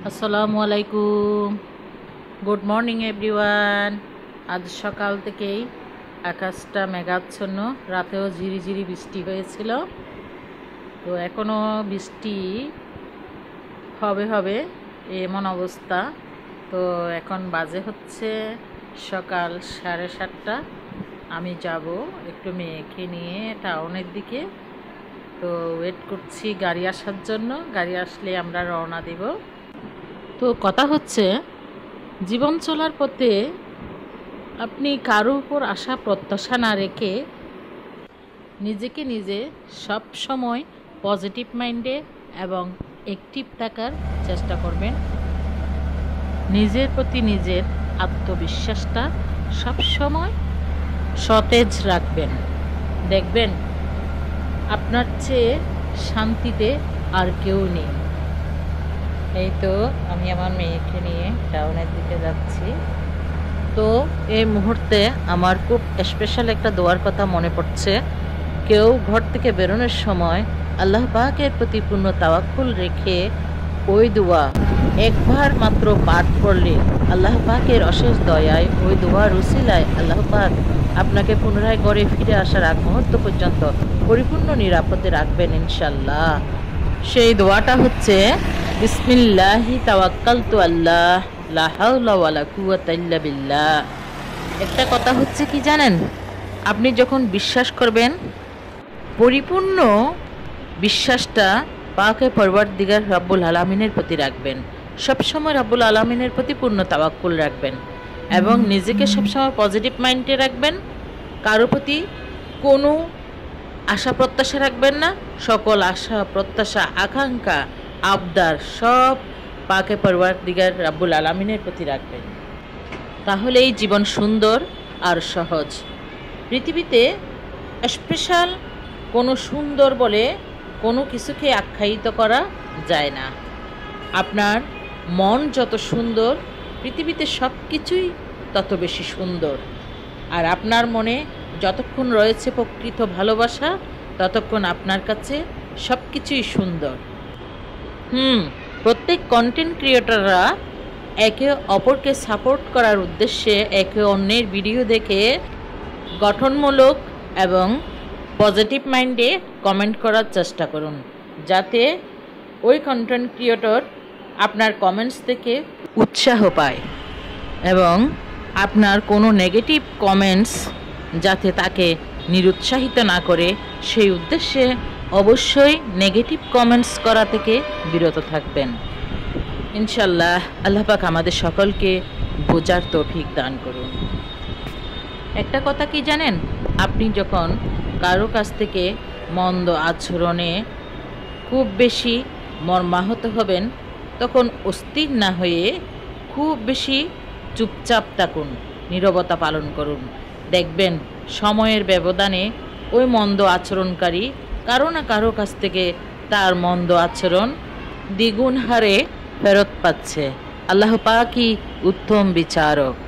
আসসালামু আলাইকুম, good morning everyone. আজ সকাল থেকেই আকাশটা মেঘাচ্ছন্ন, রাতেও ঝিরিঝিরি বৃষ্টি হয়েছিল। তো এখনও বৃষ্টি হবে এমন অবস্থা। তো এখন বাজে হচ্ছে সকাল 7:30। আমি যাব একটু মেয়েকে নিয়ে টাউনের দিকে। তো ওয়েট করছি গাড়ি আসার জন্য, গাড়ি আসলে আমরা রওনা দেব। তো কথা হচ্ছে, জীবন চলার পথে আপনি কারো উপর আশা প্রত্যাশা না রেখে নিজেকে নিজে সব সময় পজিটিভ মাইন্ডে এবং অ্যাক্টিভ থাকার চেষ্টা করবেন। নিজের প্রতি নিজের আত্মবিশ্বাসটা সব সময় সতেজ রাখবেন। দেখবেন আপনার চেয়ে শান্তিতে আর কেউ নেই। এই তো আমি আমার মেয়েকে নিয়ে টাউনের দিকে যাচ্ছি। তো এই মুহূর্তে আমার খুব স্পেশাল একটা দোয়ার কথা মনে পড়ছে। কেউ ঘর থেকে বেরোনোর সময় আল্লাহ পাকের প্রতি পূর্ণ তাওয়াক্কুল রেখে ওই দোয়া একবার মাত্র পাঠ করলে আল্লাহ পাকের অশেষ দয়ায় ওই দোয়ার উসিলায় আল্লাহ পাক আপনাকে পুনরায় ঘরে ফিরে আসার আগ মুহূর্ত পর্যন্ত পরিপূর্ণ নিরাপদে রাখবেন ইনশাল্লাহ। সেই দোয়াটা হচ্ছে, বিসমিল্লাহি তাওয়াক্কালতু আল্লাহ লা হাওলা ওয়ালা কুওয়াতা ইল্লা বিল্লাহ। একটা কথা হচ্ছে কি জানেন, আপনি যখন বিশ্বাস করবেন, পরিপূর্ণ বিশ্বাসটা পাকে পরওয়ারদিগার রাব্বুল আলামিনের প্রতি রাখবেন। সবসময় রাব্বুল আলামিনের প্রতি পূর্ণ তাওয়াক্কুল রাখবেন এবং নিজেকে সবসময় পজিটিভ মাইন্ডে রাখবেন। কারো প্রতি কোনো আশা প্রত্যাশা রাখবেন না। সকল আশা প্রত্যাশা আকাঙ্ক্ষা আবদার সব পাকে পরওয়ারদিগার রাব্বুল আলামিনের প্রতি রাখবেন। তাহলেই জীবন সুন্দর আর সহজ। পৃথিবীতে স্পেশাল কোনো সুন্দর বলে কোনো কিছুকে আখ্যায়িত করা যায় না। আপনার মন যত সুন্দর, পৃথিবীতে সব কিছুই তত বেশি সুন্দর। আর আপনার মনে যতক্ষণ রয়েছে প্রকৃত ভালোবাসা, ততক্ষণ আপনার কাছে সব কিছুই সুন্দর। প্রত্যেক কন্টেন্ট ক্রিয়েটররা একে অপরকে সাপোর্ট করার উদ্দেশ্যে একে অন্যের ভিডিও দেখে গঠনমূলক এবং পজিটিভ মাইন্ডে কমেন্ট করার চেষ্টা করুন, যাতে ওই কন্টেন্ট ক্রিয়েটর আপনার কমেন্টস থেকে উৎসাহ পায় এবং আপনার কোনো নেগেটিভ কমেন্টস যাতে তাকে নিরুৎসাহিত না করে, সেই উদ্দেশ্যে অবশ্যই নেগেটিভ কমেন্টস করা থেকে বিরত থাকবেন ইনশাল্লাহ। আল্লাহ পাক আমাদের সকলকে বোঝার তৌফিক দান করুন। একটা কথা কি জানেন, আপনি যখন কারো কাছ থেকে মন্দ আচরণে খুব বেশি মর্মাহত হবেন, তখন অস্থির না হয়ে খুব বেশি চুপচাপ থাকুন, নীরবতা পালন করুন। দেখবেন সময়ের ব্যবধানে ওই মন্দ আচরণকারী কারো না কারো কাছ থেকে তার মন্দ আচরণ দ্বিগুণ হারে ফেরত পাচ্ছে। আল্লাহ পাকই উত্তম বিচারক।